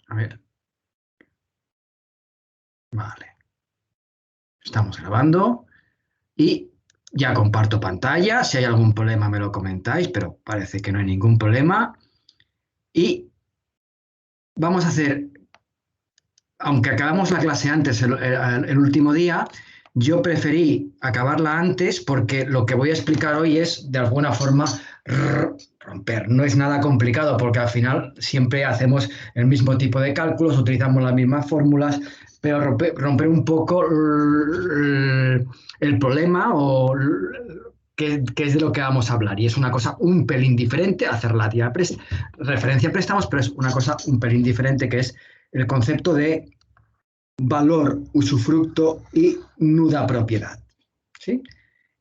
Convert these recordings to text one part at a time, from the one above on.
A ver. Vale. Estamos grabando y ya comparto pantalla. Si hay algún problema me lo comentáis, pero parece que no hay ningún problema. Y vamos a hacer, aunque acabamos la clase antes, el último día, yo preferí acabarla antes porque lo que voy a explicar hoy es, de alguna forma, romper. No es nada complicado porque al final siempre hacemos el mismo tipo de cálculos, utilizamos las mismas fórmulas, pero romper un poco el problema o qué es de lo que vamos a hablar. Y es una cosa un pelín diferente, hacer la referencia a préstamos, pero es una cosa un pelín diferente que es el concepto de valor, usufructo y nuda propiedad. ¿Sí?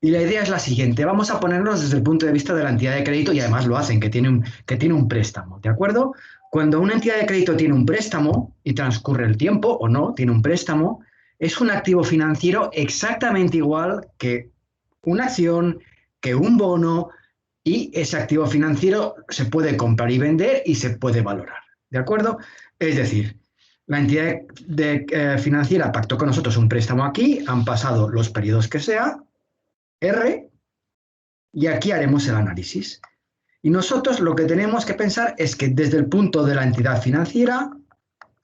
Y la idea es la siguiente, vamos a ponernos desde el punto de vista de la entidad de crédito y además lo hacen, que tiene un préstamo, ¿de acuerdo? Cuando una entidad de crédito tiene un préstamo y transcurre el tiempo o no, tiene un préstamo, es un activo financiero exactamente igual que una acción, que un bono, y ese activo financiero se puede comprar y vender y se puede valorar, ¿de acuerdo? Es decir, la entidad financiera pactó con nosotros un préstamo aquí, han pasado los periodos que sea, R, y aquí haremos el análisis. Y nosotros lo que tenemos que pensar es que desde el punto de la entidad financiera,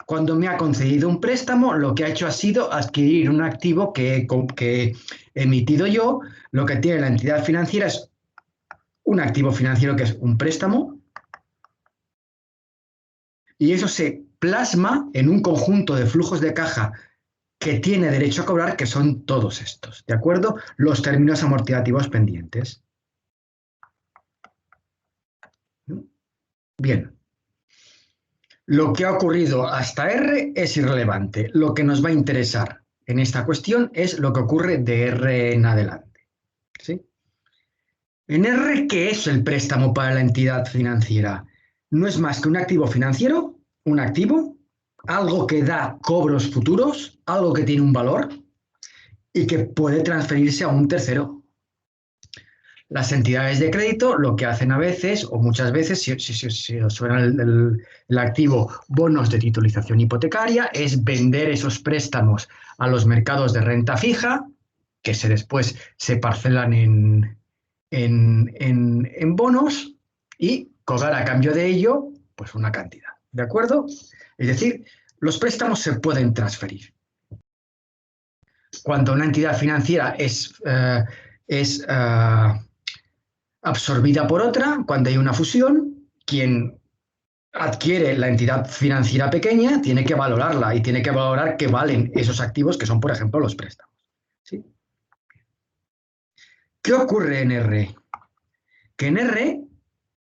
cuando me ha concedido un préstamo, lo que ha hecho ha sido adquirir un activo que he emitido yo. Lo que tiene la entidad financiera es un activo financiero que es un préstamo, y eso se plasma en un conjunto de flujos de caja que tiene derecho a cobrar, que son todos estos, ¿de acuerdo? Los términos amortizativos pendientes. Bien. Lo que ha ocurrido hasta R es irrelevante. Lo que nos va a interesar en esta cuestión es lo que ocurre de R en adelante. ¿Sí? En R, ¿qué es el préstamo para la entidad financiera? No es más que un activo financiero, un activo, algo que da cobros futuros, algo que tiene un valor y que puede transferirse a un tercero. Las entidades de crédito lo que hacen a veces, o muchas veces, si os suena el activo bonos de titulización hipotecaria, es vender esos préstamos a los mercados de renta fija, que después se parcelan en bonos y cobrar a cambio de ello pues una cantidad. ¿De acuerdo? Es decir, los préstamos se pueden transferir. Cuando una entidad financiera es absorbida por otra, cuando hay una fusión, quien adquiere la entidad financiera pequeña tiene que valorarla y tiene que valorar qué valen esos activos que son, por ejemplo, los préstamos. ¿Sí? ¿Qué ocurre en R? Que en R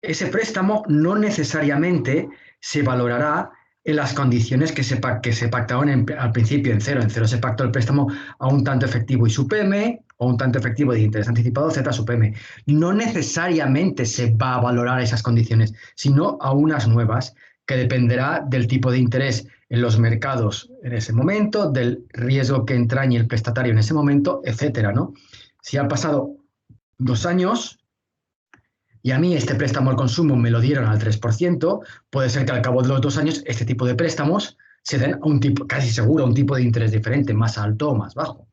ese préstamo no necesariamente se valorará en las condiciones que se pactaron al principio en cero. En cero se pactó el préstamo a un tanto efectivo y su PM, o un tanto efectivo de interés anticipado Z su PM. No necesariamente se va a valorar esas condiciones, sino a unas nuevas, que dependerá del tipo de interés en los mercados en ese momento, del riesgo que entrañe el prestatario en ese momento, etcétera, ¿no? Si han pasado 2 años y a mí este préstamo al consumo me lo dieron al 3%, puede ser que al cabo de los 2 años este tipo de préstamos se den a un tipo, casi seguro, a un tipo de interés diferente, más alto o más bajo.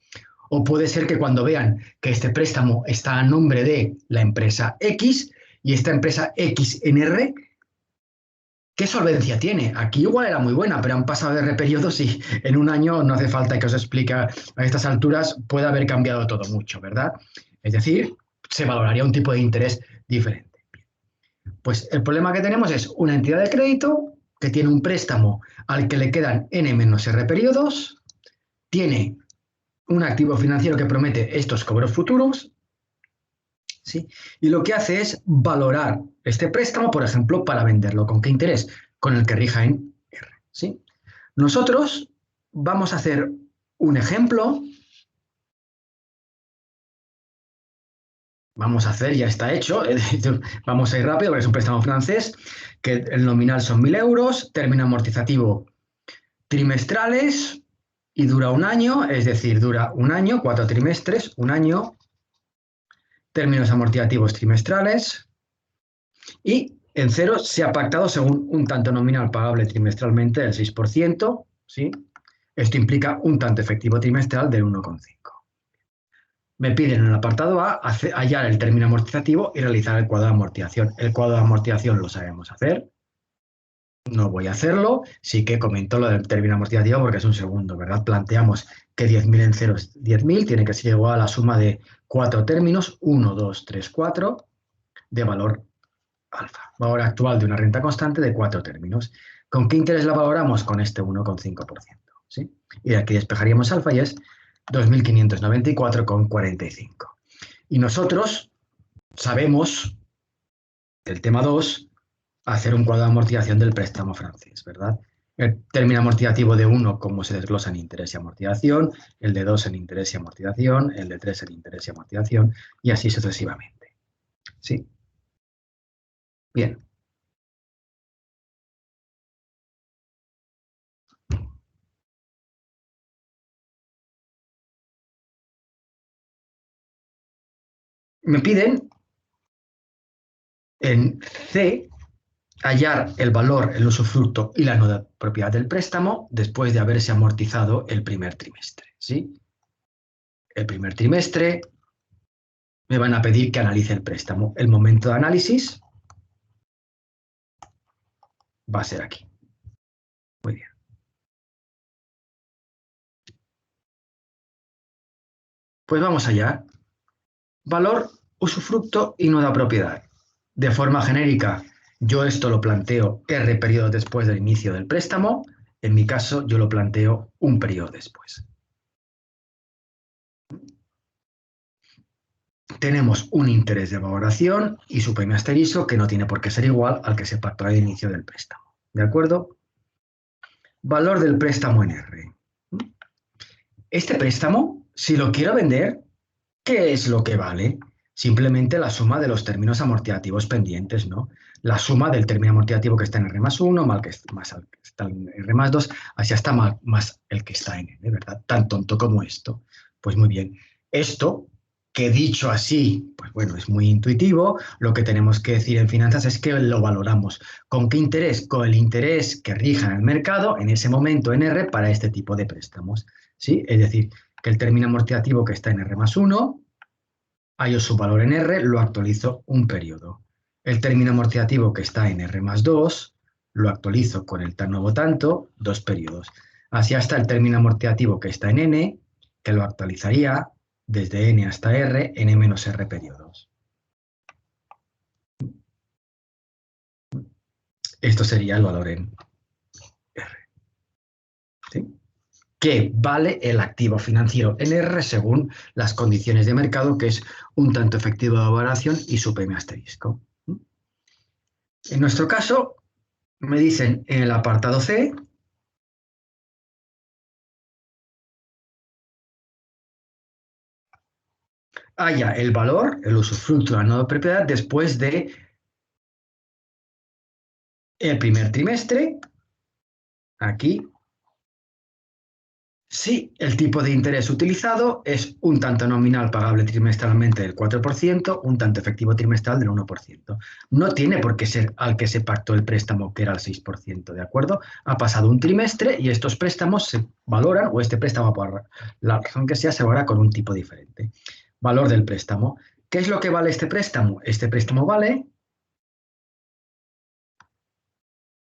O puede ser que cuando vean que este préstamo está a nombre de la empresa X y esta empresa X en R, ¿qué solvencia tiene? Aquí igual era muy buena, pero han pasado de periodos y en un año no hace falta que os explique a estas alturas, puede haber cambiado todo mucho, ¿verdad? Es decir, se valoraría un tipo de interés diferente. Pues el problema que tenemos es una entidad de crédito que tiene un préstamo al que le quedan n-r periodos, tiene un activo financiero que promete estos cobros futuros, ¿sí? Y lo que hace es valorar este préstamo, por ejemplo, para venderlo. ¿Con qué interés? Con el que rija en R, ¿sí? Nosotros vamos a hacer un ejemplo. Vamos a hacer, ya está hecho, vamos a ir rápido porque es un préstamo francés, que el nominal son 1.000 euros, término amortizativo trimestrales y dura un año, es decir, dura un año, 4 trimestres, un año, términos amortizativos trimestrales y En cero se ha pactado según un tanto nominal pagable trimestralmente del 6%, ¿sí? Esto implica un tanto efectivo trimestral del 1,5. Me piden en el apartado A hallar el término amortizativo y realizar el cuadro de amortización. El cuadro de amortización lo sabemos hacer. No voy a hacerlo, sí que comento lo del término amortizativo porque es un segundo, ¿verdad? Planteamos que 10.000 en cero es 10.000, tiene que ser igual a la suma de cuatro términos, 1, 2, 3, 4, de valor alfa. Valor actual de una renta constante de cuatro términos. ¿Con qué interés la valoramos? Con este 1,5%. ¿Sí? Y de aquí despejaríamos alfa y es 2.594,45. Y nosotros sabemos, del tema 2, hacer un cuadro de amortización del préstamo francés, ¿verdad? El término amortizativo de 1, como se desglosa en interés y amortización, el de 2 en interés y amortización, el de 3 en interés y amortización, y así sucesivamente. ¿Sí? Bien. Me piden en C hallar el valor, el usufructo y la nueva propiedad del préstamo después de haberse amortizado el primer trimestre. ¿Sí? El primer trimestre me van a pedir que analice el préstamo. El momento de análisis va a ser aquí. Muy bien. Pues vamos allá. Valor, usufructo y nueva propiedad. De forma genérica, yo esto lo planteo R periodo después del inicio del préstamo. En mi caso, yo lo planteo un periodo después. Tenemos un interés de valoración y su premio asterisco que no tiene por qué ser igual al que se pactó al inicio del préstamo. ¿De acuerdo? Valor del préstamo en R. Este préstamo, si lo quiero vender, ¿qué es lo que vale? Simplemente la suma de los términos amortizativos pendientes, ¿no? La suma del término amortizativo que está en R más 1 más el que está en R más 2, así hasta más el que está en N, ¿verdad? Tan tonto como esto. Pues muy bien. Esto, que dicho así, pues bueno, es muy intuitivo, lo que tenemos que decir en finanzas es que lo valoramos. ¿Con qué interés? Con el interés que rija en el mercado en ese momento en R para este tipo de préstamos, ¿sí? Es decir, que el término amortizativo que está en R más 1 hallo su valor en R, lo actualizo un periodo. El término amortizativo que está en R más 2, lo actualizo con el tan nuevo tanto, dos periodos. Así hasta el término amortizativo que está en N, que lo actualizaría desde N hasta R, N menos R periodos. Esto sería el valor en R. ¿Sí? Que vale el activo financiero en R según las condiciones de mercado, que es un tanto efectivo de valoración y su premio asterisco. En nuestro caso, me dicen en el apartado C, haya el valor, el usufructo de la nueva propiedad después de el primer trimestre, aquí, si el tipo de interés utilizado es un tanto nominal pagable trimestralmente del 4%, un tanto efectivo trimestral del 1%. No tiene por qué ser al que se pactó el préstamo, que era el 6%, ¿de acuerdo? Ha pasado un trimestre y estos préstamos se valoran, o este préstamo, por la razón que sea, se valora con un tipo diferente. Valor del préstamo. ¿Qué es lo que vale este préstamo? Este préstamo vale,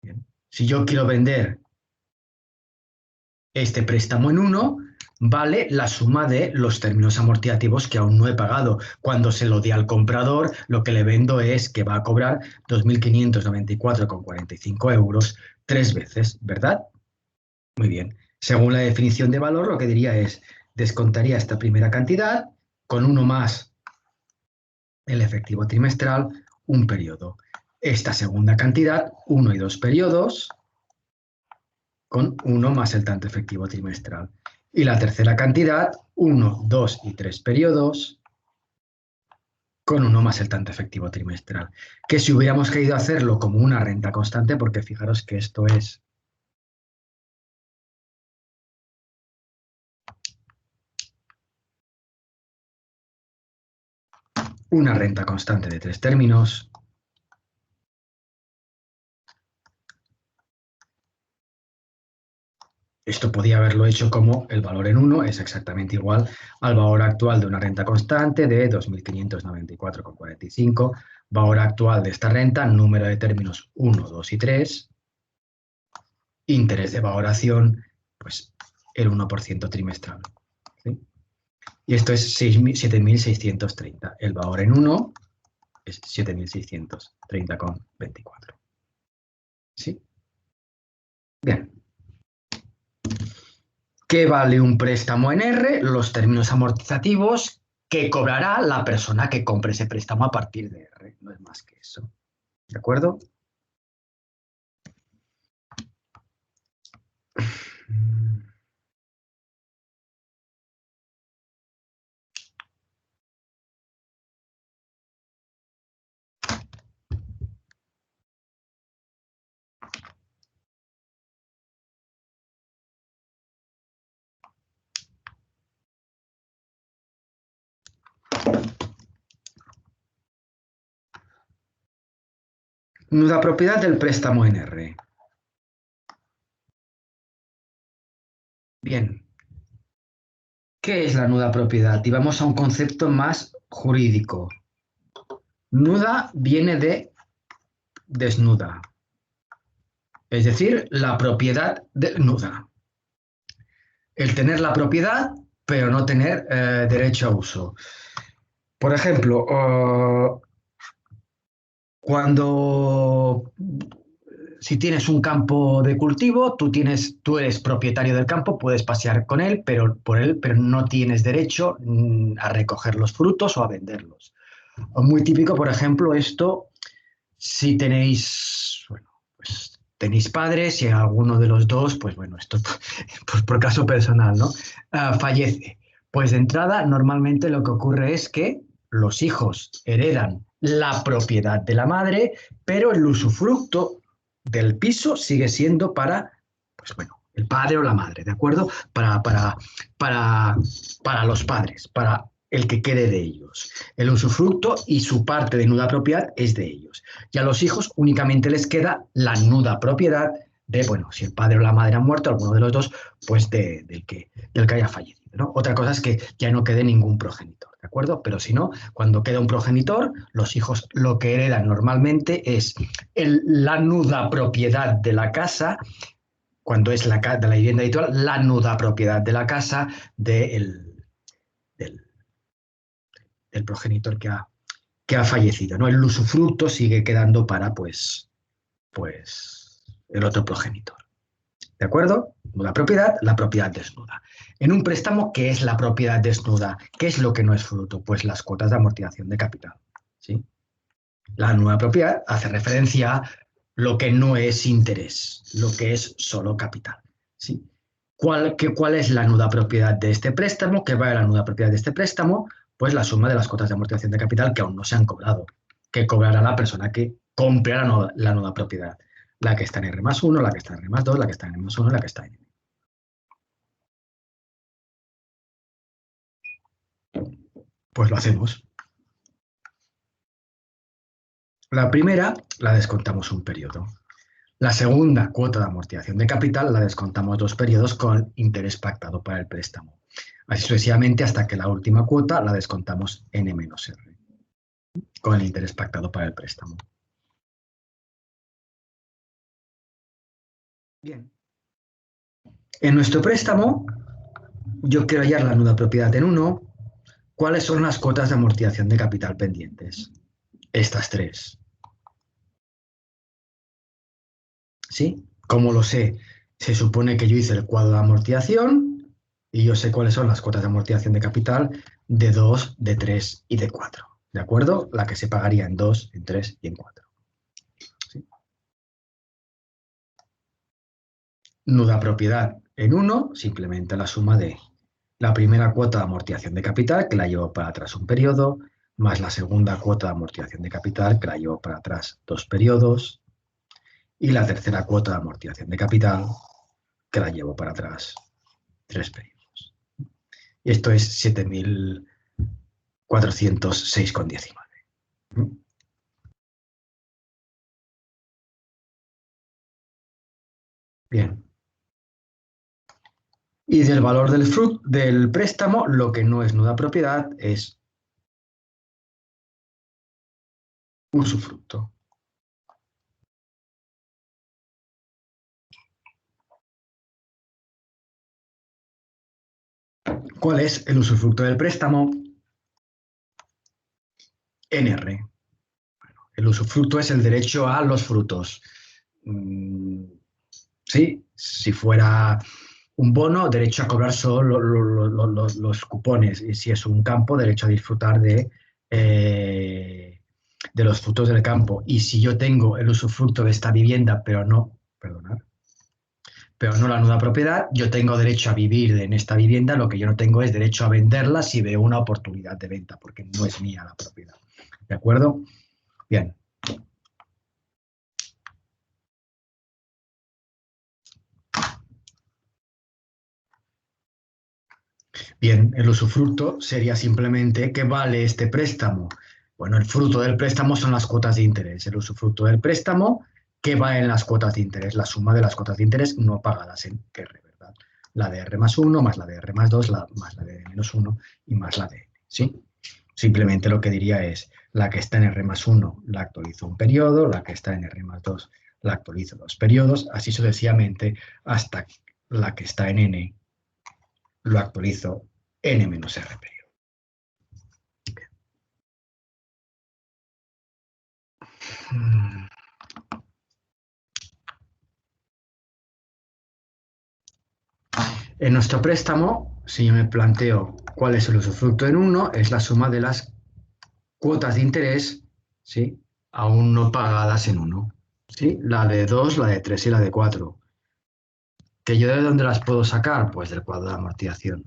bien, si yo quiero vender este préstamo en 1, vale la suma de los términos amortizativos que aún no he pagado. Cuando se lo dé al comprador, lo que le vendo es que va a cobrar 2.594,45 euros tres veces, ¿verdad? Muy bien. Según la definición de valor, lo que diría es, descontaría esta primera cantidad con uno más el efectivo trimestral, un periodo. Esta segunda cantidad, 1 y 2 periodos, con 1 más el tanto efectivo trimestral. Y la tercera cantidad, 1, 2 y 3 periodos, con 1 más el tanto efectivo trimestral. Que si hubiéramos querido hacerlo como una renta constante, porque fijaros que esto es una renta constante de 3 términos, Esto podía haberlo hecho como el valor en 1 es exactamente igual al valor actual de una renta constante de 2.594,45, valor actual de esta renta, número de términos 1, 2 y 3, interés de valoración, pues el 1% trimestral. ¿Sí? Y esto es 7.630. El valor en 1 es 7.630,24. ¿Sí? Bien. ¿Qué vale un préstamo en R? Los términos amortizativos que cobrará la persona que compre ese préstamo a partir de R. No es más que eso. ¿De acuerdo? Nuda propiedad del préstamo en R. Bien. ¿Qué es la nuda propiedad? Y vamos a un concepto más jurídico. Nuda viene de desnuda, es decir, la propiedad desnuda. El tener la propiedad, pero no tener derecho a uso. Por ejemplo, cuando si tienes un campo de cultivo, tú eres propietario del campo, puedes pasear con él, pero no tienes derecho a recoger los frutos o a venderlos. Muy típico, por ejemplo, esto si tenéis, bueno, pues tenéis padres y alguno de los dos, pues bueno, esto por caso personal, ¿no? Fallece. Pues de entrada, normalmente lo que ocurre es que los hijos heredan la propiedad de la madre, pero el usufructo del piso sigue siendo para, pues bueno, el padre o la madre, ¿de acuerdo? Para, para los padres, para el que quede de ellos. El usufructo y su parte de nuda propiedad es de ellos. Y a los hijos únicamente les queda la nuda propiedad de, bueno, si el padre o la madre han muerto, alguno de los dos, pues del que haya fallecido, ¿no? Otra cosa es que ya no quede ningún progenitor, ¿de acuerdo? Pero si no, cuando queda un progenitor, los hijos lo que heredan normalmente es la nuda propiedad de la casa, cuando es de la vivienda habitual, la nuda propiedad de la casa del, del progenitor que ha fallecido, ¿no? El usufructo sigue quedando para, pues, el otro progenitor. ¿De acuerdo? La propiedad desnuda. En un préstamo, ¿qué es la propiedad desnuda? ¿Qué es lo que no es fruto? Pues las cuotas de amortización de capital. ¿Sí? La nueva propiedad hace referencia a lo que no es interés, lo que es solo capital. ¿Sí? ¿Cuál es la nuda propiedad de este préstamo? ¿Qué vale la nuda propiedad de este préstamo? Pues la suma de las cuotas de amortización de capital que aún no se han cobrado, que cobrará la persona que compre la nuda propiedad. La que está en R más 1, la que está en R más 2, la que está en R más 1 y la que está en N. Pues lo hacemos. La primera la descontamos un periodo. La segunda cuota de amortización de capital la descontamos 2 periodos con interés pactado para el préstamo. Así sucesivamente hasta que la última cuota la descontamos N-R, con el interés pactado para el préstamo. Bien. En nuestro préstamo, yo quiero hallar la nuda propiedad en 1. ¿Cuáles son las cuotas de amortización de capital pendientes? Estas 3. ¿Sí? ¿Cómo lo sé? Se supone que yo hice el cuadro de amortización y yo sé cuáles son las cuotas de amortización de capital de 2, de 3 y de 4. ¿De acuerdo? La que se pagaría en 2, en 3 y en 4. ¿Sí? Nuda propiedad en 1, simplemente la suma de la primera cuota de amortización de capital, que la llevo para atrás un periodo, más la segunda cuota de amortización de capital, que la llevo para atrás 2 periodos, y la tercera cuota de amortización de capital, que la llevo para atrás 3 periodos. Y esto es 7.406,19. Bien. Y del valor del préstamo, lo que no es nuda propiedad es usufructo. ¿Cuál es el usufructo del préstamo? NR. El usufructo es el derecho a los frutos. Sí, si fuera un bono, derecho a cobrar solo los cupones. Y si es un campo, derecho a disfrutar de los frutos del campo. Y si yo tengo el usufructo de esta vivienda, pero no, perdonad, pero no la nuda propiedad, yo tengo derecho a vivir en esta vivienda, lo que yo no tengo es derecho a venderla si veo una oportunidad de venta, porque no es mía la propiedad. ¿De acuerdo? Bien. Bien, el usufructo sería simplemente ¿qué vale este préstamo? Bueno, el fruto del préstamo son las cuotas de interés. El usufructo del préstamo, ¿qué va en las cuotas de interés? La suma de las cuotas de interés no pagadas en R, ¿verdad? La de R más 1, más la de R más 2, más la de R menos 1 y más la de N, ¿sí? Simplemente lo que diría es, la que está en R más 1 la actualizo un periodo, la que está en R más 2 la actualizo 2 periodos, así sucesivamente hasta la que está en N lo actualizo N menos R periodo. En nuestro préstamo, si yo me planteo cuál es el usufructo en uno, es la suma de las cuotas de interés, ¿sí?, aún no pagadas en uno, ¿sí? La de 2, la de 3 y la de 4. ¿Que yo de dónde las puedo sacar? Pues del cuadro de amortización.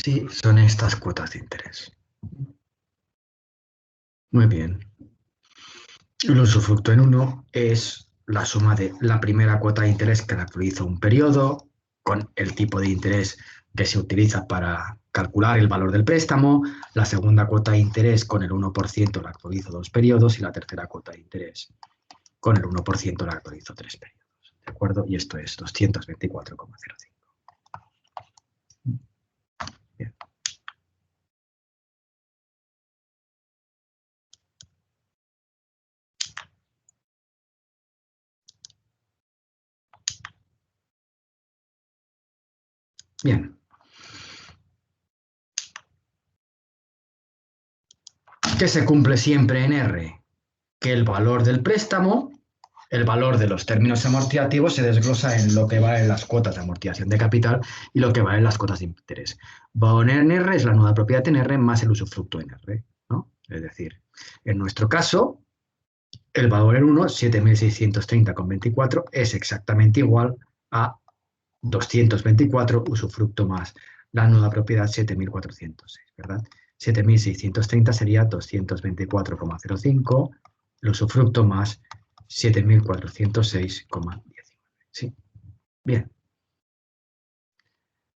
Sí, son estas cuotas de interés. Muy bien. El usufructo en uno es la suma de la primera cuota de interés que la actualizo un periodo, con el tipo de interés que se utiliza para calcular el valor del préstamo, la segunda cuota de interés con el 1% la actualizo 2 periodos y la tercera cuota de interés con el 1% la actualizo 3 periodos. ¿De acuerdo? Y esto es 224,05. Bien. Bien. ¿Qué se cumple siempre en R? Que el valor del préstamo, el valor de los términos amortizativos se desglosa en lo que va en las cuotas de amortización de capital y lo que va en las cuotas de interés. Valor en R es la nuda propiedad en R más el usufructo en R, ¿no? Es decir, en nuestro caso, el valor en 1, 7.630,24, es exactamente igual a 224 usufructo más la nuda propiedad 7.406, ¿verdad? 7.630 sería 224,05, el usufructo más 7.406,19. ¿Sí? Bien.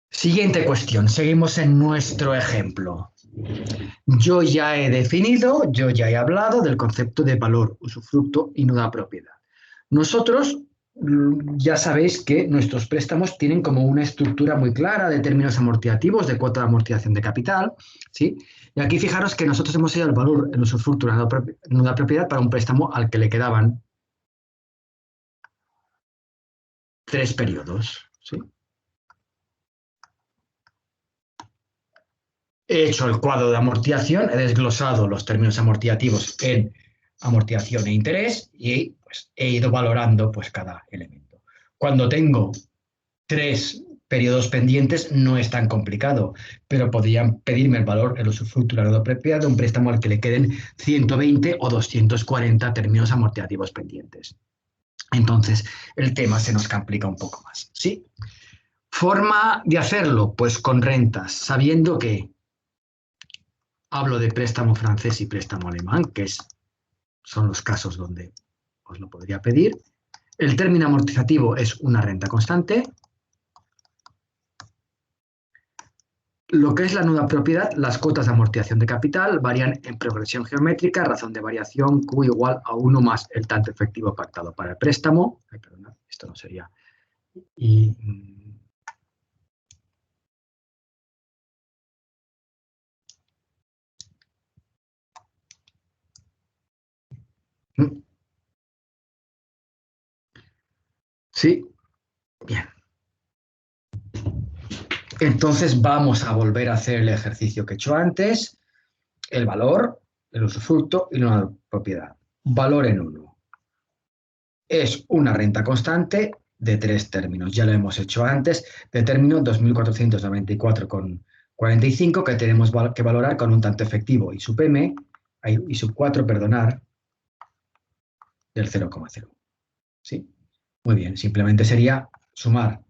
Siguiente cuestión. Seguimos en nuestro ejemplo. Yo ya he definido, yo ya he hablado del concepto de valor, usufructo y nuda propiedad. Nosotros ya sabéis que nuestros préstamos tienen como una estructura muy clara de términos amortizativos, de cuota de amortización de capital, ¿sí? Y aquí fijaros que nosotros hemos ido al valor, el usufructo, la nuda propiedad para un préstamo al que le quedaban 3 periodos, ¿sí? He hecho el cuadro de amortización, he desglosado los términos amortizativos en amortización e interés y pues, he ido valorando pues, cada elemento. Cuando tengo 3 periodos pendientes no es tan complicado, pero podrían pedirme el valor, el usufructo y la nuda propiedad de un préstamo al que le queden 120 o 240 términos amortizativos pendientes. Entonces, el tema se nos complica un poco más. ¿Sí? Forma de hacerlo, pues con rentas, sabiendo que hablo de préstamo francés y préstamo alemán, que son los casos donde os lo podría pedir. El término amortizativo es una renta constante. lo que es la nuda propiedad, las cuotas de amortización de capital varían en progresión geométrica, razón de variación Q igual a 1 más el tanto efectivo pactado para el préstamo. Ay, perdona, esto no sería. Y, sí, bien. Entonces vamos a volver a hacer el ejercicio que he hecho antes. El valor, el usufructo y la propiedad. Valor en 1. Es una renta constante de 3 términos. Ya lo hemos hecho antes. De término 2.494,45 que tenemos que valorar con un tanto efectivo y sub m, y sub 4, perdonar, del 0,0. ¿Sí? Muy bien, simplemente sería sumar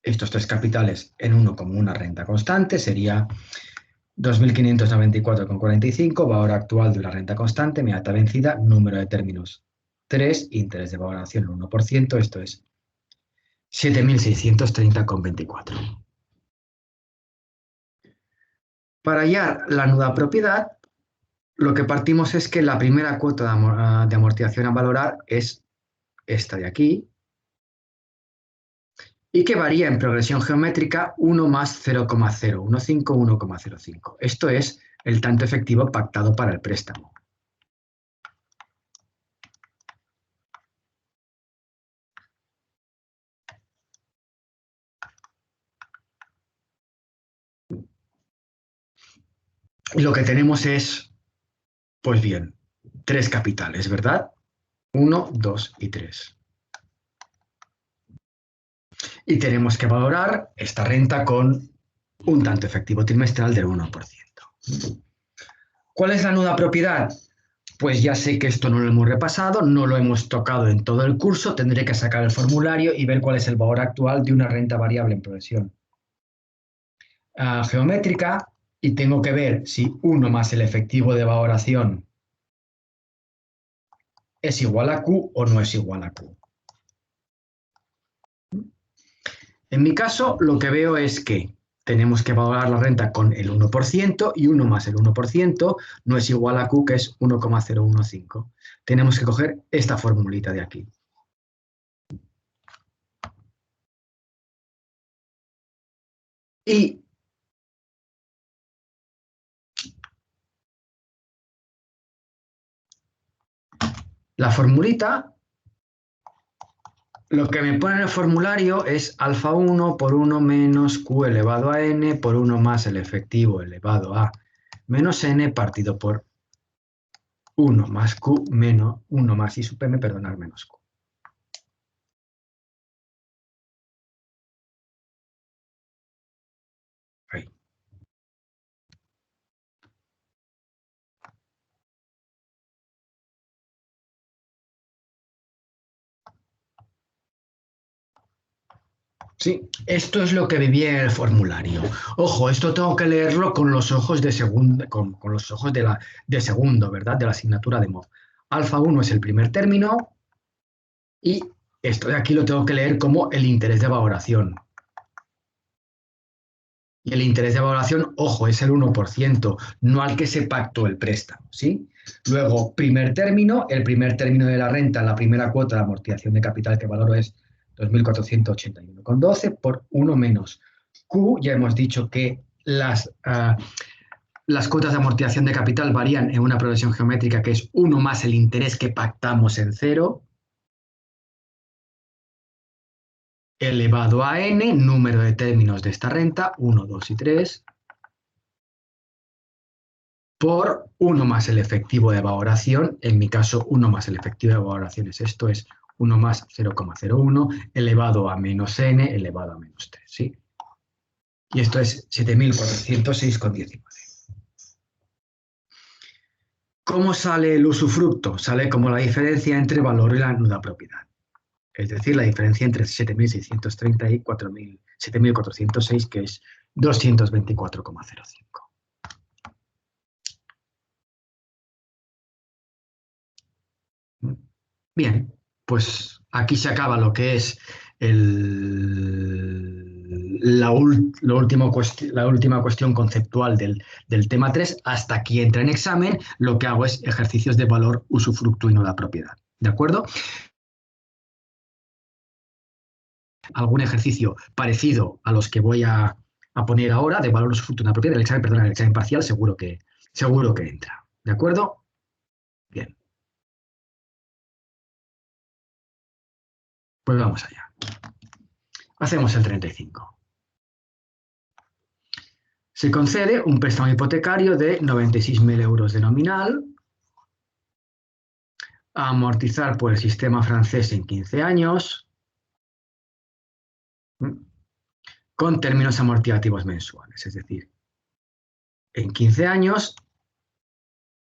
estos tres capitales en uno como una renta constante, sería 2.594,45, valor actual de una renta constante, mi data vencida, número de términos 3, interés de valoración 1%, esto es 7.630,24. Para hallar la nuda propiedad, lo que partimos es que la primera cuota de amortización a valorar es esta de aquí, y que varía en progresión geométrica 1 más 0,015, Esto es el tanto efectivo pactado para el préstamo. Y lo que tenemos es, pues bien, tres capitales, ¿verdad? 1, 2 y 3. Y tenemos que valorar esta renta con un tanto efectivo trimestral del 1%. ¿Cuál es la nuda propiedad? Pues ya sé que esto no lo hemos repasado, no lo hemos tocado en todo el curso, tendré que sacar el formulario y ver cuál es el valor actual de una renta variable en progresión geométrica, y tengo que ver si 1 más el efectivo de valoración es igual a Q o no es igual a Q. En mi caso, lo que veo es que tenemos que valorar la renta con el 1% y 1 más el 1% no es igual a Q, que es 1,015. Tenemos que coger esta formulita de aquí. Y la formulita, lo que me pone en el formulario es alfa 1 por 1 menos Q elevado a n por 1 más el efectivo elevado a menos n partido por 1 más Q menos 1 más I sub m, perdonar, menos Q. Ahí. Sí, esto es lo que vivía en el formulario. Ojo, esto tengo que leerlo con los ojos de segundo, con los ojos de segundo, ¿verdad? De la asignatura de MOV. Alfa 1 es el primer término y esto de aquí lo tengo que leer como el interés de valoración. Y el interés de valoración, ojo, es el 1%, no al que se pactó el préstamo, ¿sí? Luego, primer término, el primer término de la renta, la primera cuota de amortización de capital que valoro es 2.481,12 por 1 menos Q. Ya hemos dicho que las cuotas de amortización de capital varían en una progresión geométrica que es 1 más el interés que pactamos en 0, elevado a n, número de términos de esta renta, 1, 2 y 3, por 1 más el efectivo de valoración, en mi caso 1 más el efectivo de valoración es esto, es 1 más 0,01 elevado a menos n elevado a menos 3, ¿sí? Y esto es 7.406,19. ¿Cómo sale el usufructo? Sale como la diferencia entre valor y la nuda propiedad. Es decir, la diferencia entre 7.630 y 7.406, que es 224,05. Bien, pues aquí se acaba lo que es la última cuestión conceptual del tema 3. Hasta aquí entra en examen, lo que hago es ejercicios de valor, usufructo y nuda propiedad. ¿De acuerdo? Algún ejercicio parecido a los que voy a poner ahora, de valor, usufructo y nuda propiedad, el examen parcial, seguro que entra. ¿De acuerdo? Bien. Pues vamos allá. Hacemos el 35. Se concede un préstamo hipotecario de 96.000 euros de nominal, a amortizar por el sistema francés en 15 años, con términos amortizativos mensuales, es decir, en 15 años,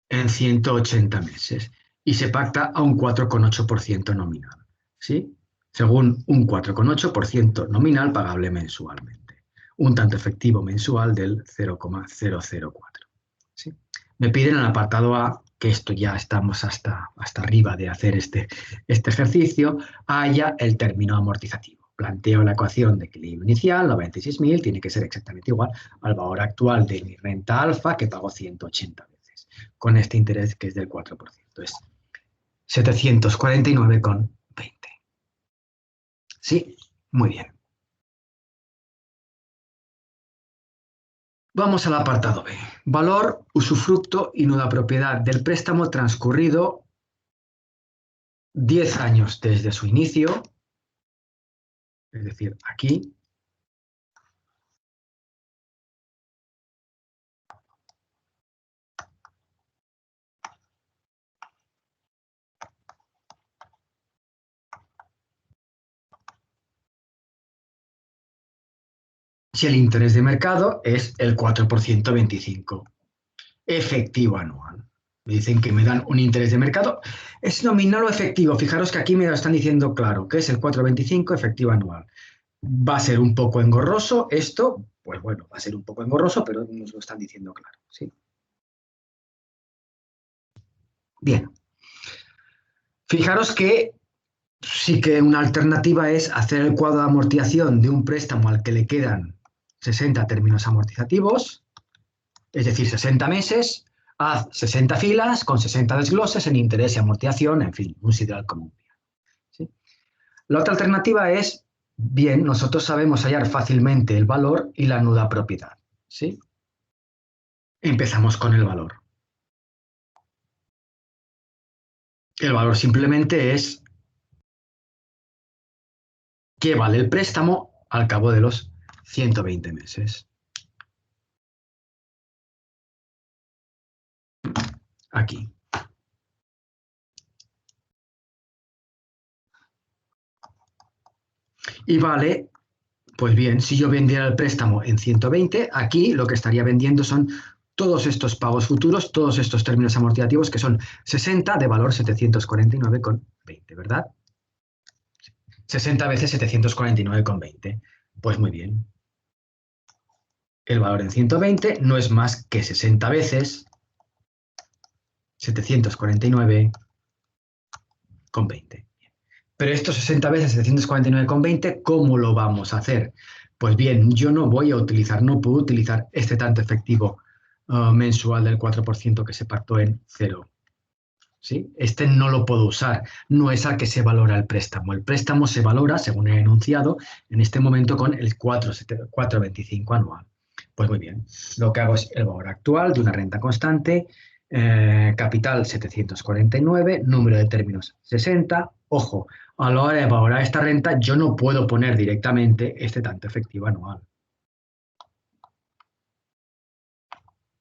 en 180 meses, y se pacta a un 4,8% nominal, ¿sí? Según un 4,8% nominal pagable mensualmente, un tanto efectivo mensual del 0,004. ¿Sí? Me piden en el apartado A, que esto ya estamos hasta arriba de hacer este ejercicio, haya el término amortizativo. Planteo la ecuación de equilibrio inicial, 96.000, tiene que ser exactamente igual al valor actual de mi renta alfa, que pago 180 veces, con este interés que es del 4%. Es 749,20. Sí, muy bien. Vamos al apartado B. Valor, usufructo y nuda propiedad del préstamo transcurrido 10 años desde su inicio, es decir, aquí, si el interés de mercado es el 4% 25, efectivo anual. Me dicen que me dan un interés de mercado. ¿Es nominal o efectivo? Fijaros que aquí me lo están diciendo claro, que es el 4,25 efectivo anual. Va a ser un poco engorroso esto, pues bueno, va a ser un poco engorroso, pero nos lo están diciendo claro, ¿sí? Bien. Fijaros que sí que una alternativa es hacer el cuadro de amortización de un préstamo al que le quedan 60 términos amortizativos, es decir, 60 meses, haz 60 filas con 60 desgloses en interés y amortización, en fin, un sideral común. ¿Sí? La otra alternativa es, bien, nosotros sabemos hallar fácilmente el valor y la nuda propiedad. ¿Sí? Empezamos con el valor. El valor simplemente es qué vale el préstamo al cabo de los 120 meses. Aquí. Y vale, pues bien, si yo vendiera el préstamo en 120, aquí lo que estaría vendiendo son todos estos pagos futuros, todos estos términos amortizativos, que son 60 de valor 749,20, ¿verdad? 60 veces 749,20. Pues muy bien. El valor en 120 no es más que 60 veces 749,20. Pero estos 60 veces 749,20, ¿cómo lo vamos a hacer? Pues bien, yo no puedo utilizar este tanto efectivo mensual del 4% que se pactó en cero. ¿Sí? Este no lo puedo usar, no es al que se valora el préstamo. El préstamo se valora, según he enunciado, en este momento con el 4,25 anual. Pues muy bien, lo que hago es el valor actual de una renta constante, capital 749, número de términos 60. Ojo, a la hora de valorar esta renta, yo no puedo poner directamente este tanto efectivo anual.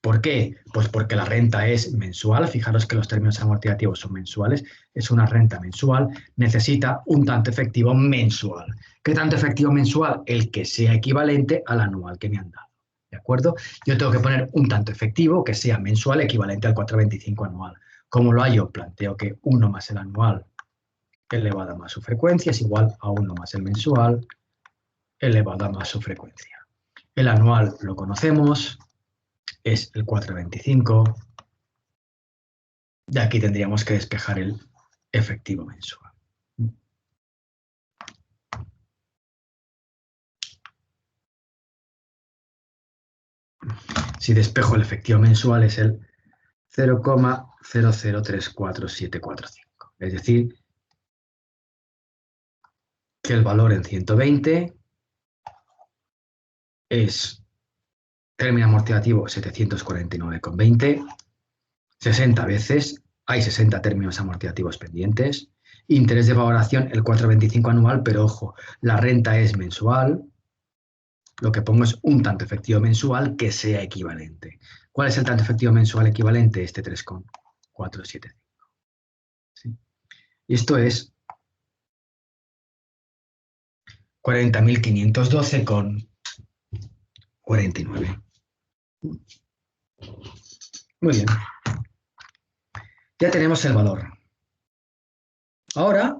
¿Por qué? Pues porque la renta es mensual. Fijaros que los términos amortizativos son mensuales. Es una renta mensual. Necesita un tanto efectivo mensual. ¿Qué tanto efectivo mensual? El que sea equivalente al anual que me han dado. ¿De acuerdo? Yo tengo que poner un tanto efectivo que sea mensual equivalente al 4,25 anual. ¿Cómo lo hallo? Planteo que 1 más el anual elevado más su frecuencia es igual a 1 más el mensual elevado a más su frecuencia. El anual lo conocemos, es el 4,25. De aquí tendríamos que despejar el efectivo mensual. Si despejo el efectivo mensual es el 0,0034745. Es decir, que el valor en 120 es término amortizativo 749,20, 60 veces, hay 60 términos amortizativos pendientes, interés de valoración el 4,25 anual, pero ojo, la renta es mensual, lo que pongo es un tanto efectivo mensual que sea equivalente. ¿Cuál es el tanto efectivo mensual equivalente? Este 3,475. ¿Sí? Y esto es 40.512,49. Muy bien. Ya tenemos el valor. Ahora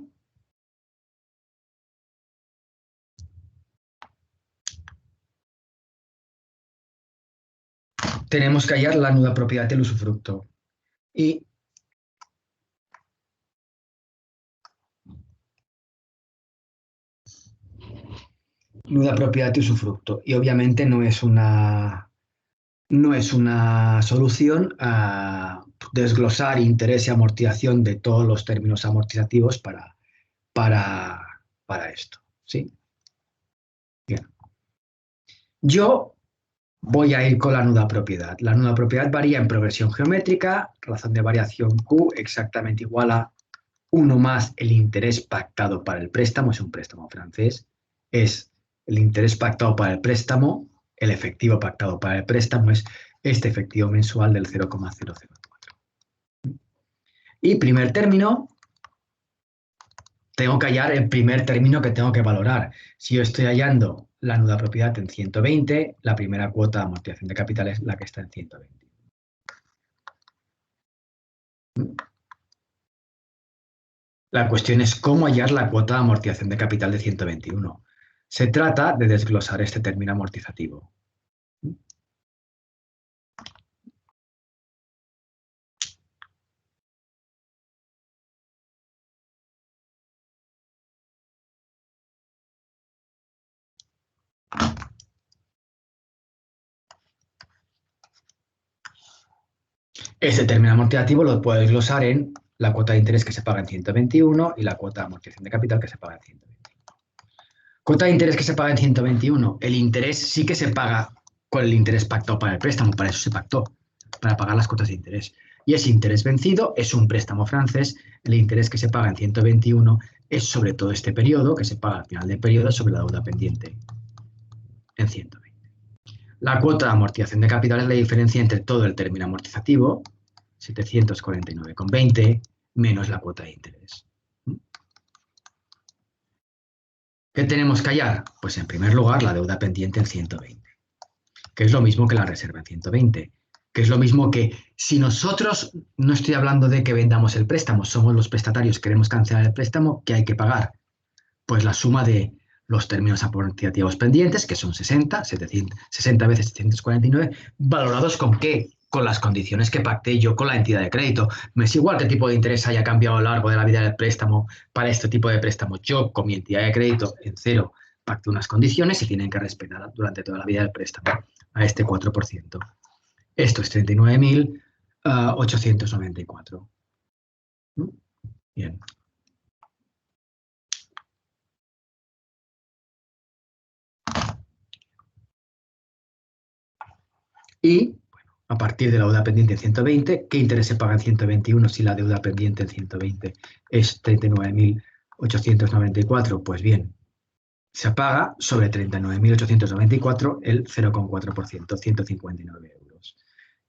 tenemos que hallar la nuda propiedad del usufructo. Y nuda propiedad de usufructo. Y obviamente no es una solución a desglosar interés y amortización de todos los términos amortizativos para esto. ¿Sí? Bien. Yo voy a ir con la nuda propiedad. La nuda propiedad varía en progresión geométrica, razón de variación Q exactamente igual a 1 más el interés pactado para el préstamo, es un préstamo francés, es el interés pactado para el préstamo, el efectivo pactado para el préstamo es este efectivo mensual del 0,004. Y primer término, tengo que hallar el primer término que tengo que valorar. Si yo estoy hallando la nuda propiedad en 120, la primera cuota de amortización de capital es la que está en 120. La cuestión es cómo hallar la cuota de amortización de capital de 121. Se trata de desglosar este término amortizativo. Este término amortizativo lo puedo desglosar en la cuota de interés que se paga en 121 y la cuota de amortización de capital que se paga en 121. Cuota de interés que se paga en 121. El interés sí que se paga con el interés pactado para el préstamo, para eso se pactó, para pagar las cuotas de interés. Y ese interés vencido es un préstamo francés. El interés que se paga en 121 es sobre todo este periodo, que se paga al final del periodo sobre la deuda pendiente en 120. La cuota de amortización de capital es la diferencia entre todo el término amortizativo, 749,20, menos la cuota de interés. ¿Qué tenemos que hallar? Pues en primer lugar la deuda pendiente en 120, que es lo mismo que la reserva en 120, que es lo mismo que si nosotros, no estoy hablando de que vendamos el préstamo, somos los prestatarios, queremos cancelar el préstamo, ¿qué hay que pagar? Pues la suma de los términos amortizativos pendientes, que son 60 veces 749, valorados con qué, con las condiciones que pacté yo con la entidad de crédito. Me es igual qué tipo de interés haya cambiado a lo largo de la vida del préstamo para este tipo de préstamos. Yo, con mi entidad de crédito en cero, pacté unas condiciones y tienen que respetar durante toda la vida del préstamo a este 4%. Esto es 39.894. Bien. Y a partir de la deuda pendiente en 120, ¿qué interés se paga en 121 si la deuda pendiente en 120 es 39.894? Pues bien, se paga sobre 39.894 el 0,4%, 159 euros.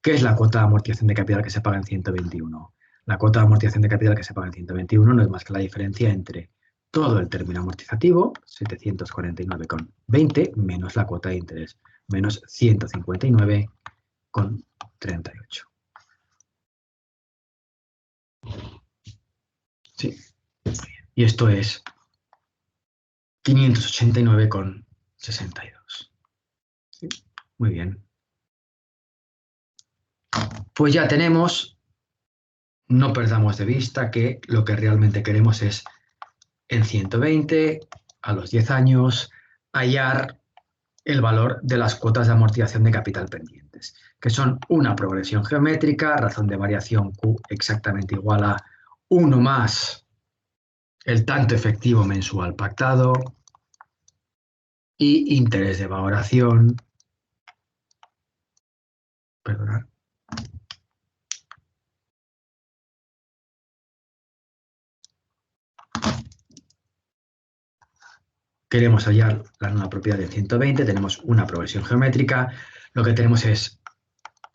¿Qué es la cuota de amortización de capital que se paga en 121? La cuota de amortización de capital que se paga en 121 no es más que la diferencia entre todo el término amortizativo, 749,20, menos la cuota de interés, menos 159,38. Sí. Y esto es 589,62. ¿Sí? Muy bien. Pues ya tenemos, no perdamos de vista que lo que realmente queremos es en 120, a los 10 años, hallar el valor de las cuotas de amortización de capital pendientes. que son una progresión geométrica, razón de variación Q exactamente igual a 1 más el tanto efectivo mensual pactado y interés de valoración, perdonad, queremos hallar la nueva propiedad de 120, tenemos una progresión geométrica, lo que tenemos es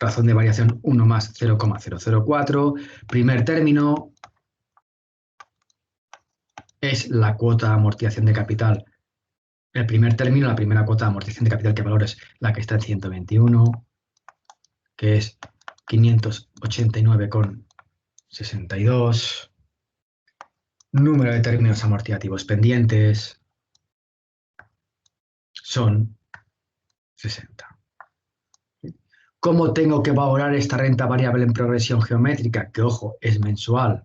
razón de variación 1 más 0,004, primer término es la cuota de amortización de capital. El primer término, la primera cuota de amortización de capital que valoro es la que está en 121, que es 589,62. Número de términos amortizativos pendientes son 60. ¿Cómo tengo que valorar esta renta variable en progresión geométrica? Que, ojo, es mensual.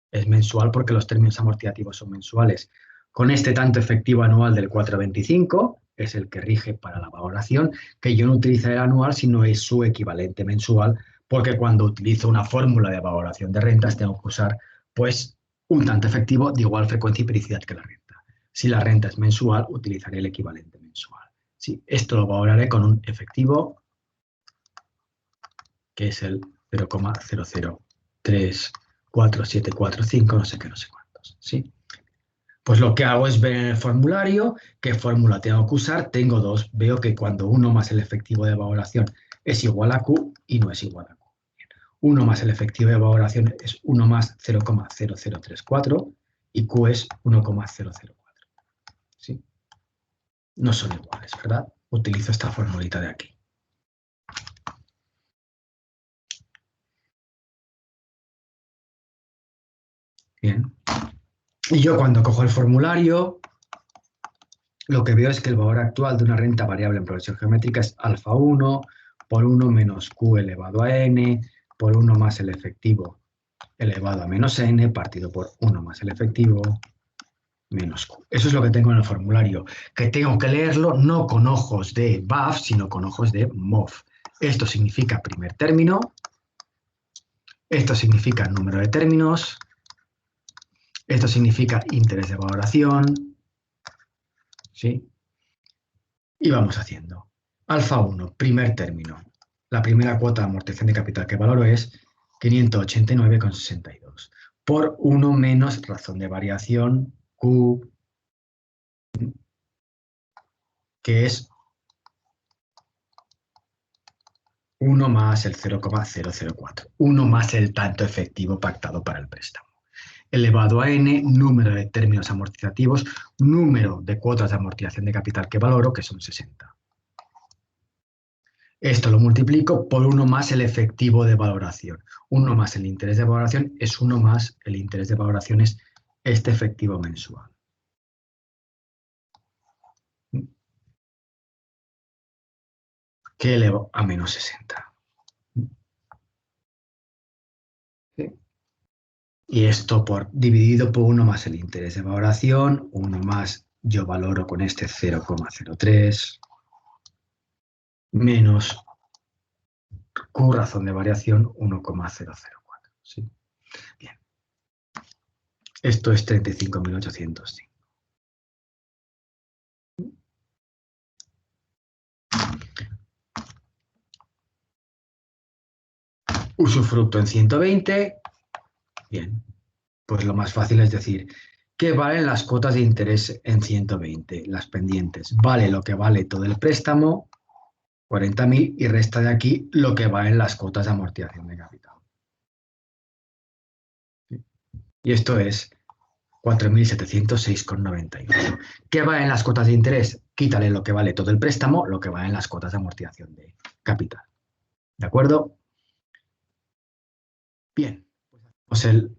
Es mensual porque los términos amortizativos son mensuales. Con este tanto efectivo anual del 4,25, es el que rige para la valoración, que yo no utilizaré el anual, sino es su equivalente mensual, porque cuando utilizo una fórmula de valoración de rentas tengo que usar, pues, un tanto efectivo de igual frecuencia y periodicidad que la renta. Si la renta es mensual, utilizaré el equivalente mensual. Sí, esto lo valoraré con un efectivo que es el 0,003475, no sé qué, no sé cuántos, ¿sí? Pues lo que hago es ver en el formulario qué fórmula tengo que usar. Tengo dos. Veo que cuando 1 más el efectivo de valoración es igual a Q y no es igual a Q. 1 más el efectivo de valoración es 1 más 0,0034 y Q es 1,004. ¿Sí? No son iguales, ¿verdad? Utilizo esta formulita de aquí. Bien. Y yo cuando cojo el formulario, lo que veo es que el valor actual de una renta variable en progresión geométrica es alfa 1 por 1 menos Q elevado a n por 1 más el efectivo elevado a menos n partido por 1 más el efectivo menos Q. Eso es lo que tengo en el formulario, que tengo que leerlo no con ojos de BAF, sino con ojos de MOF. Esto significa primer término, esto significa número de términos, esto significa interés de valoración, ¿sí? Y vamos haciendo. Alfa 1, primer término. La primera cuota de amortización de capital que valoro es 589,62 por 1 menos razón de variación Q, que es 1 más el 0,004, 1 más el tanto efectivo pactado para el préstamo. Elevado a n, número de términos amortizativos, número de cuotas de amortización de capital que valoro, que son 60. Esto lo multiplico por 1 más el efectivo de valoración. 1 más el interés de valoración es 1 más el interés de valoración es este efectivo mensual. Que elevo a menos 60. ¿Sí? Y esto dividido por 1 más el interés de valoración, 1 más yo valoro con este 0,03, menos Q razón de variación 1,004. ¿Sí? Bien. Esto es 35.805. Usufructo en 120. Bien. Pues lo más fácil es decir, ¿qué valen las cuotas de interés en 120? Las pendientes. Vale lo que vale todo el préstamo, 40.000, y resta de aquí lo que valen las cuotas de amortización de capital. Y esto es 4.706,98. ¿Qué valen las cuotas de interés? Quítale lo que vale todo el préstamo, lo que valen las cuotas de amortización de capital. ¿De acuerdo? Bien. Pues el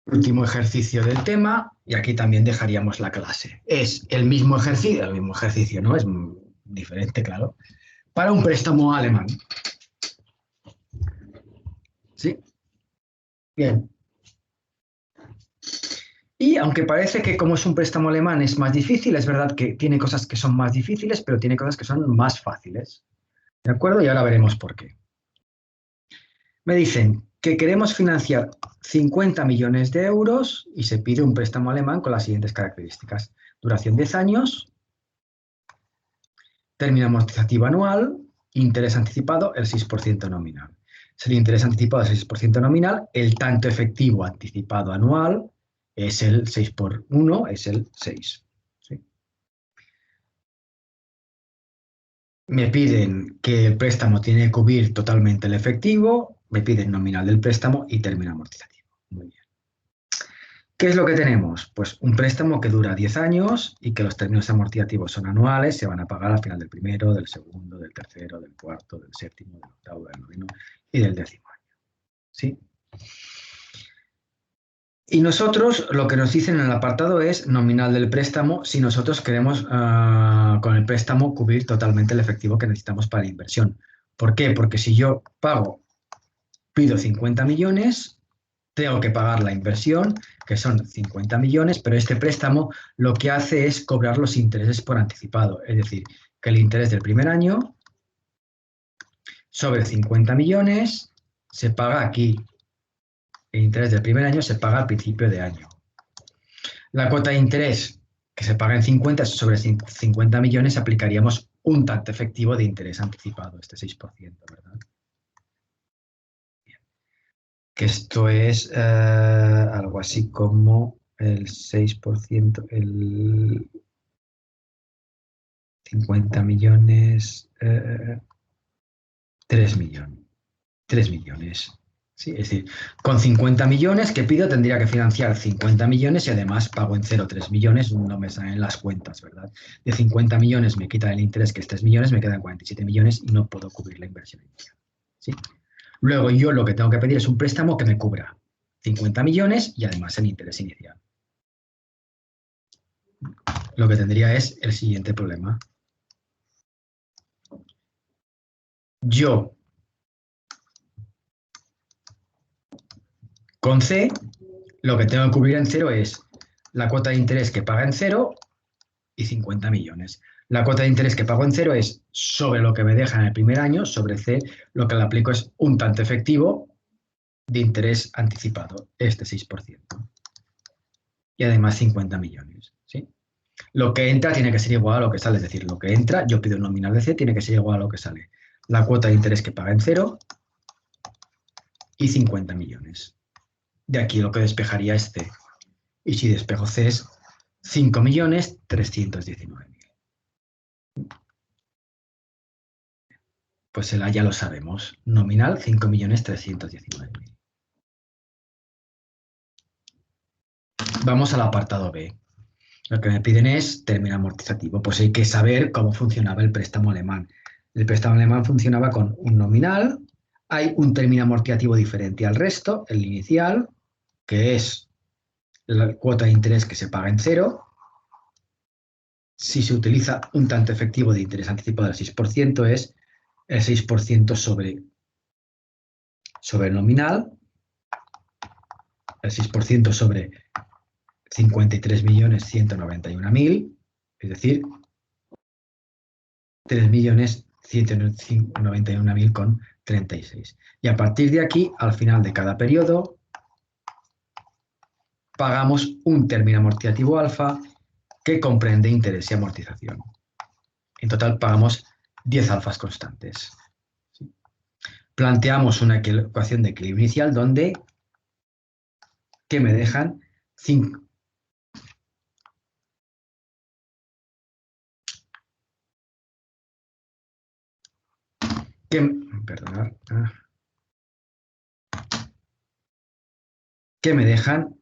último ejercicio del tema, y aquí también dejaríamos la clase. Es el mismo ejercicio, ¿no? Es diferente, claro, para un préstamo alemán. ¿Sí? Bien. Y aunque parece que como es un préstamo alemán es más difícil, es verdad que tiene cosas que son más difíciles, pero tiene cosas que son más fáciles. ¿De acuerdo? Y ahora veremos por qué. Me dicen que queremos financiar 50 millones de euros y se pide un préstamo alemán con las siguientes características. Duración 10 años, término amortizativo anual, interés anticipado el 6% nominal. Es el interés anticipado el 6% nominal, el tanto efectivo anticipado anual es el 6 por 1, es el 6. ¿Sí? Me piden que el préstamo tiene que cubrir totalmente el efectivo, me piden nominal del préstamo y término amortizativo. Muy bien. ¿Qué es lo que tenemos? Pues un préstamo que dura 10 años y que los términos amortizativos son anuales, se van a pagar al final del primero, del segundo, del tercero, del cuarto, del séptimo, del octavo, del noveno y del 10º año. ¿Sí? Y nosotros lo que nos dicen en el apartado es nominal del préstamo si nosotros queremos con el préstamo cubrir totalmente el efectivo que necesitamos para la inversión. ¿Por qué? Porque si yo pido 50 millones, tengo que pagar la inversión, que son 50 millones, pero este préstamo lo que hace es cobrar los intereses por anticipado. Es decir, que el interés del primer año sobre 50 millones se paga aquí. El interés del primer año se paga al principio de año. La cuota de interés que se paga en 50 sobre 50 millones aplicaríamos un tanto efectivo de interés anticipado, este 6%, ¿verdad? Que esto es algo así como el 6%, el 50 millones, 3 millones. 3 millones. Sí, es decir, con 50 millones que pido tendría que financiar 50 millones y además pago en cero 3 millones, no me salen las cuentas, ¿verdad? De 50 millones me quitan el interés, que es 3 millones, me quedan 47 millones y no puedo cubrir la inversión inicial. ¿Sí? Luego yo lo que tengo que pedir es un préstamo que me cubra 50 millones y además el interés inicial. Lo que tendría es el siguiente problema. Yo, con C, lo que tengo que cubrir en cero es la cuota de interés que paga en cero y 50 millones. La cuota de interés que pago en cero es sobre lo que me deja en el primer año, sobre C, lo que le aplico es un tanto efectivo de interés anticipado, este 6%. Y además 50 millones. ¿Sí? Lo que entra tiene que ser igual a lo que sale, es decir, lo que entra, yo pido un nominal de C, tiene que ser igual a lo que sale. La cuota de interés que paga en cero y 50 millones. De aquí lo que despejaría es C. Y si despejo C es 5.319.000. Pues el A ya lo sabemos. Nominal 5.319.000. Vamos al apartado B. Lo que me piden es término amortizativo. Pues hay que saber cómo funcionaba el préstamo alemán. El préstamo alemán funcionaba con un nominal, hay un término amortizativo diferente al resto, el inicial, que es la cuota de interés que se paga en cero. Si se utiliza un tanto efectivo de interés anticipado del 6%, es el 6% sobre el nominal, el 6% sobre 53.191.000, es decir, 3.191.000 con 36. Y a partir de aquí, al final de cada periodo, pagamos un término amortizativo alfa que comprende interés y amortización. En total pagamos 10 alfas constantes. ¿Sí? Planteamos una ecuación de equilibrio inicial donde que me dejan 5. Perdonad, que me dejan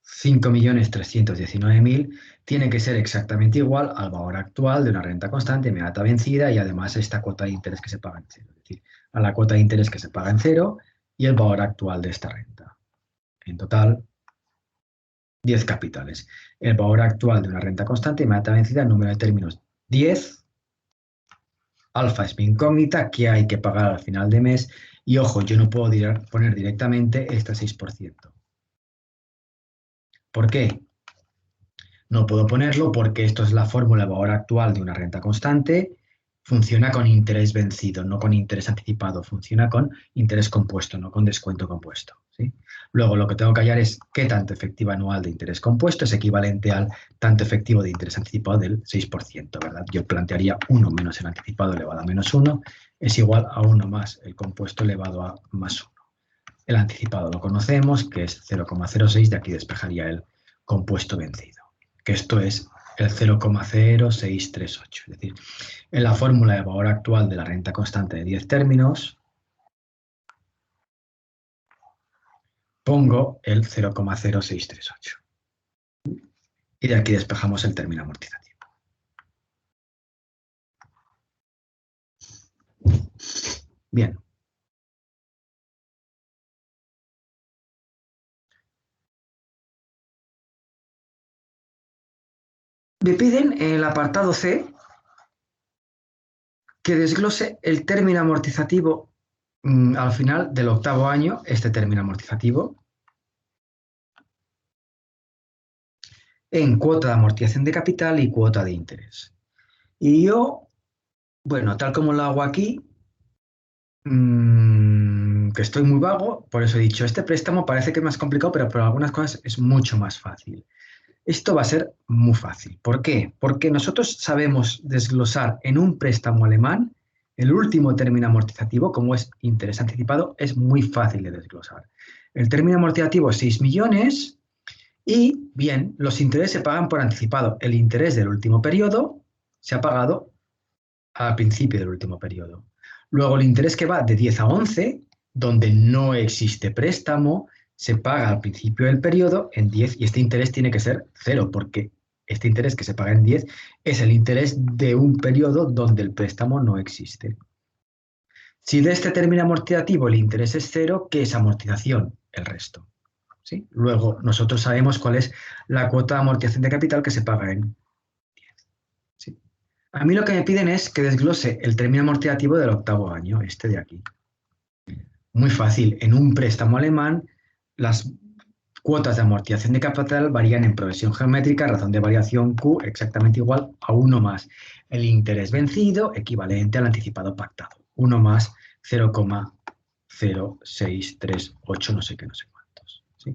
5.319.000, tiene que ser exactamente igual al valor actual de una renta constante inmediata vencida y además a esta cuota de interés que se paga en cero, es decir, a la cuota de interés que se paga en cero y el valor actual de esta renta. En total, 10 capitales. El valor actual de una renta constante inmediata vencida, el número de términos 10, alfa es mi incógnita, que hay que pagar al final de mes y ojo, yo no puedo poner directamente este 6%. ¿Por qué? No puedo ponerlo porque esto es la fórmula ahora actual de una renta constante. Funciona con interés vencido, no con interés anticipado. Funciona con interés compuesto, no con descuento compuesto. ¿Sí? Luego lo que tengo que hallar es qué tanto efectivo anual de interés compuesto es equivalente al tanto efectivo de interés anticipado del 6%, ¿verdad? Yo plantearía 1 menos el anticipado elevado a menos 1 es igual a 1 más el compuesto elevado a más 1. El anticipado lo conocemos, que es 0,06, de aquí despejaría el compuesto vencido, que esto es el 0,0638. Es decir, en la fórmula de valor actual de la renta constante de 10 términos, pongo el 0,0638. Y de aquí despejamos el término amortizativo. Bien. Me piden en el apartado C que desglose el término amortizativo al final del octavo año, este término amortizativo, en cuota de amortización de capital y cuota de interés. Y yo, bueno, tal como lo hago aquí, que estoy muy vago, por eso he dicho, este préstamo parece que es más complicado, pero por algunas cosas es mucho más fácil. Esto va a ser muy fácil. ¿Por qué? Porque nosotros sabemos desglosar en un préstamo alemán el último término amortizativo, como es interés anticipado, es muy fácil de desglosar. El término amortizativo es 6 millones y, bien, los intereses se pagan por anticipado. El interés del último periodo se ha pagado al principio del último periodo. Luego el interés que va de 10 a 11, donde no existe préstamo, se paga al principio del periodo en 10 y este interés tiene que ser cero porque este interés que se paga en 10 es el interés de un periodo donde el préstamo no existe. Si de este término amortizativo el interés es cero, ¿qué es amortización? El resto. ¿Sí? Luego nosotros sabemos cuál es la cuota de amortización de capital que se paga en 10. ¿Sí? A mí lo que me piden es que desglose el término amortizativo del octavo año, este de aquí. Muy fácil. En un préstamo alemán, las cuotas de amortización de capital varían en progresión geométrica, razón de variación Q, exactamente igual a 1 más el interés vencido, equivalente al anticipado pactado. 1 más 0,0638, no sé qué, no sé cuántos. ¿Sí?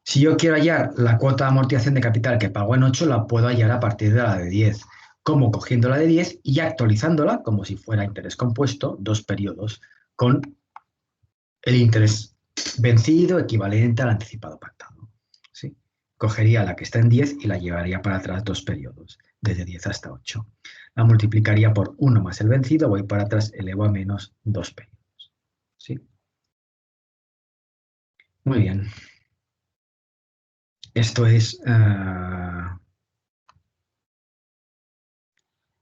Si yo quiero hallar la cuota de amortización de capital que pago en 8, la puedo hallar a partir de la de 10. Como cogiendo la de 10 y actualizándola como si fuera interés compuesto, 2 periodos, con el interés vencido equivalente al anticipado pactado. ¿Sí? Cogería la que está en 10 y la llevaría para atrás 2 periodos, desde 10 hasta 8. La multiplicaría por 1 más el vencido, voy para atrás, elevo a menos 2 periodos. ¿Sí? Muy bien. Esto es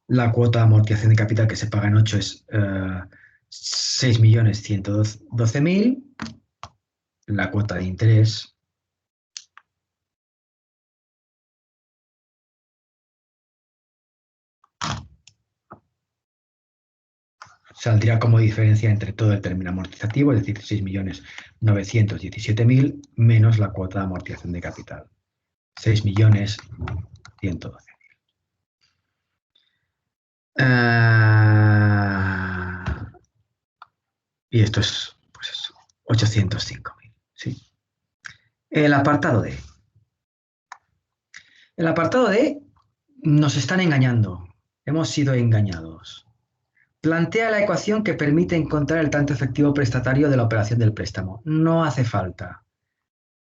la cuota de amortización de capital que se paga en 8 es 6.112.000. La cuota de interés saldría como diferencia entre todo el término amortizativo, es decir, 6.917.000 menos la cuota de amortización de capital, 6.112.000. Y esto es, pues eso, 805.000. ¿Sí? El apartado D. El apartado D nos están engañando. Hemos sido engañados. Plantea la ecuación que permite encontrar el tanto efectivo prestatario de la operación del préstamo. No hace falta.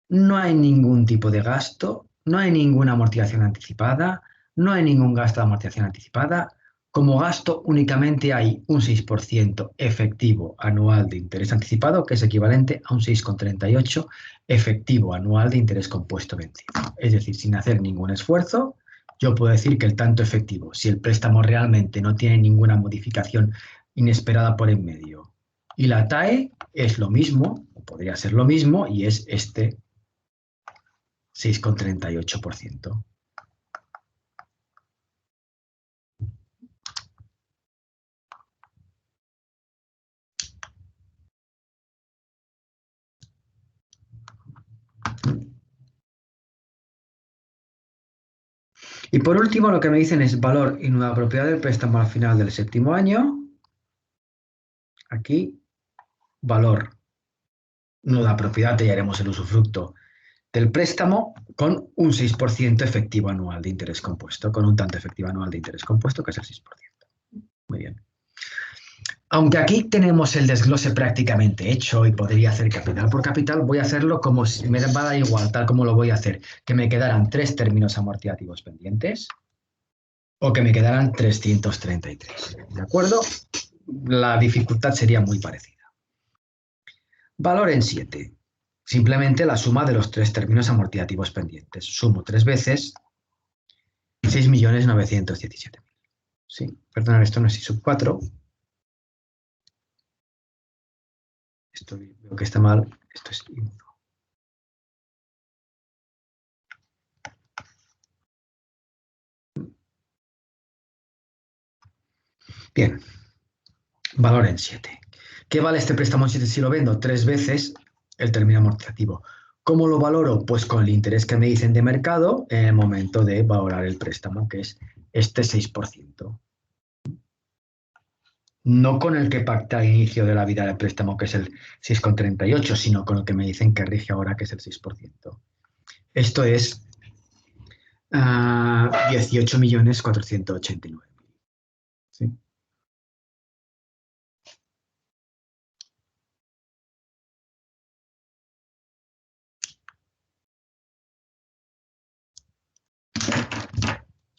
No hay ningún tipo de gasto, no hay ninguna amortización anticipada, no hay ningún gasto de amortización anticipada. Como gasto únicamente hay un 6% efectivo anual de interés anticipado, que es equivalente a un 6,38 efectivo anual de interés compuesto vencido. Es decir, sin hacer ningún esfuerzo, yo puedo decir que el tanto efectivo, si el préstamo realmente no tiene ninguna modificación inesperada por en medio, y la TAE es lo mismo, o podría ser lo mismo, y es este 6,38%. Y por último, lo que me dicen es valor y nueva propiedad del préstamo al final del séptimo año. Aquí, valor, nueva propiedad, ya haremos el usufructo del préstamo con un 6% efectivo anual de interés compuesto, con un tanto efectivo anual de interés compuesto, que es el 6%. Muy bien. Aunque aquí tenemos el desglose prácticamente hecho y podría hacer capital por capital, voy a hacerlo como si me va a dar igual, tal como lo voy a hacer, que me quedaran 3 términos amortizativos pendientes o que me quedaran 333. ¿De acuerdo? La dificultad sería muy parecida. Valor en 7. Simplemente la suma de los 3 términos amortizativos pendientes. Sumo 3 veces 6.917.000. Sí, perdón, esto no es I sub 4. Esto veo que está mal. Esto es I1. Bien, valor en 7. ¿Qué vale este préstamo en 7 si lo vendo? 3 veces el término amortizativo. ¿Cómo lo valoro? Pues con el interés que me dicen de mercado en el momento de valorar el préstamo, que es este 6%. No con el que pacta al inicio de la vida del préstamo, que es el 6,38, sino con el que me dicen que rige ahora, que es el 6%. Esto es 18.489.000. ¿Sí?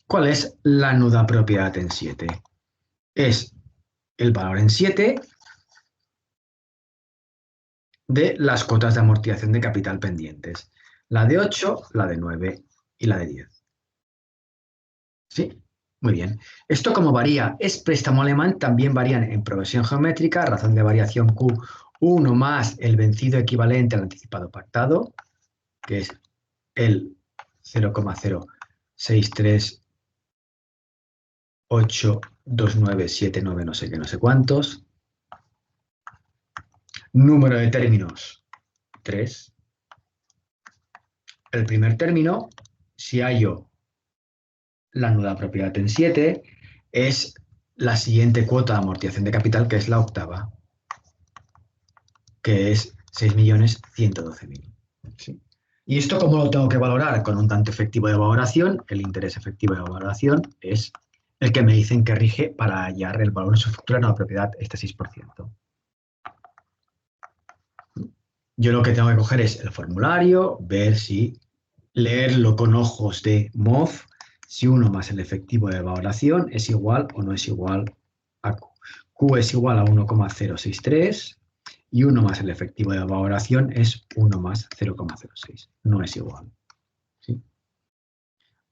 ¿Cuál es la nuda propiedad en 7? Es el valor en 7 de las cuotas de amortización de capital pendientes. La de 8, la de 9 y la de 10. ¿Sí? Muy bien. Esto como varía, es préstamo alemán, también varían en progresión geométrica, razón de variación Q1 más el vencido equivalente al anticipado pactado, que es el 0,06382979 no sé qué, no sé cuántos. Número de términos, 3. El primer término, si hallo la nuda propiedad en 7, es la siguiente cuota de amortización de capital, que es la octava, que es 6.112.000. ¿Sí? ¿Y esto cómo lo tengo que valorar? Con un tanto efectivo de valoración. El interés efectivo de valoración es el que me dicen que rige para hallar el valor de su futura nueva propiedad, este 6%. Yo lo que tengo que coger es el formulario, ver si leerlo con ojos de MOV, si 1 más el efectivo de valoración es igual o no es igual a Q. Q es igual a 1,063 y 1 más el efectivo de valoración es 1 más 0,06. No es igual. ¿Sí?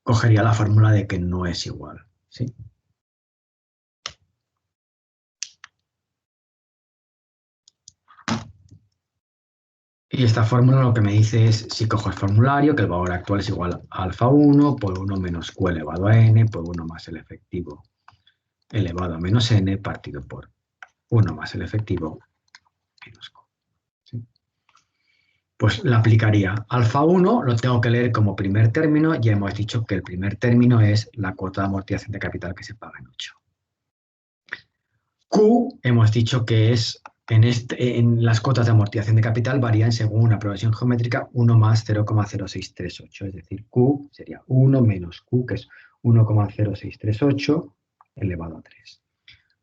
Cogería la fórmula de que no es igual. ¿Sí? Y esta fórmula lo que me dice es, si cojo el formulario, que el valor actual es igual a alfa 1 por 1 menos Q elevado a n por 1 más el efectivo elevado a menos n partido por 1 más el efectivo menos Q. ¿Sí? Pues la aplicaría. Alfa 1 lo tengo que leer como primer término. Ya hemos dicho que el primer término es la cuota de amortización de capital que se paga en 8. Q hemos dicho que es en las cuotas de amortización de capital varían según una progresión geométrica 1 más 0,0638. Es decir, Q sería 1 menos Q, que es 1,0638 elevado a 3.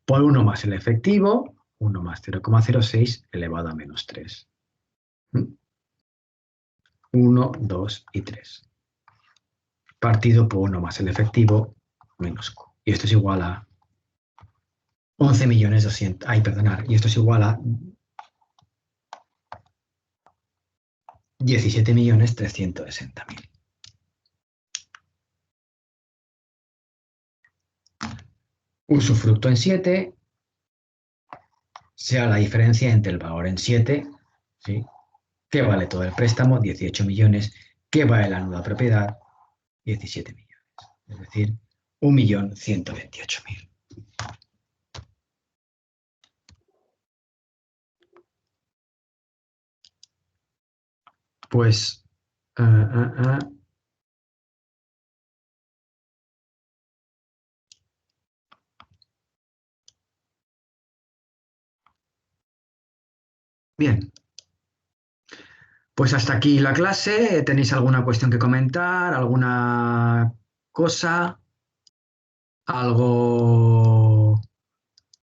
Por 1 más el efectivo, 1 más 0,06 elevado a menos 3. 1, 2 y 3. Partido por 1 más el efectivo menos Q. Y esto es igual a 11.200.000. Ay, perdonar. Y esto es igual a 17.360.000. Usufructo en 7 sea la diferencia entre el valor en 7, ¿sí? ¿Qué vale todo el préstamo? 18 millones. ¿Qué vale la nueva propiedad? 17 millones. Es decir, 1.128.000. Pues Bien, pues hasta aquí la clase. ¿Tenéis alguna cuestión que comentar? ¿Alguna cosa? ¿Algo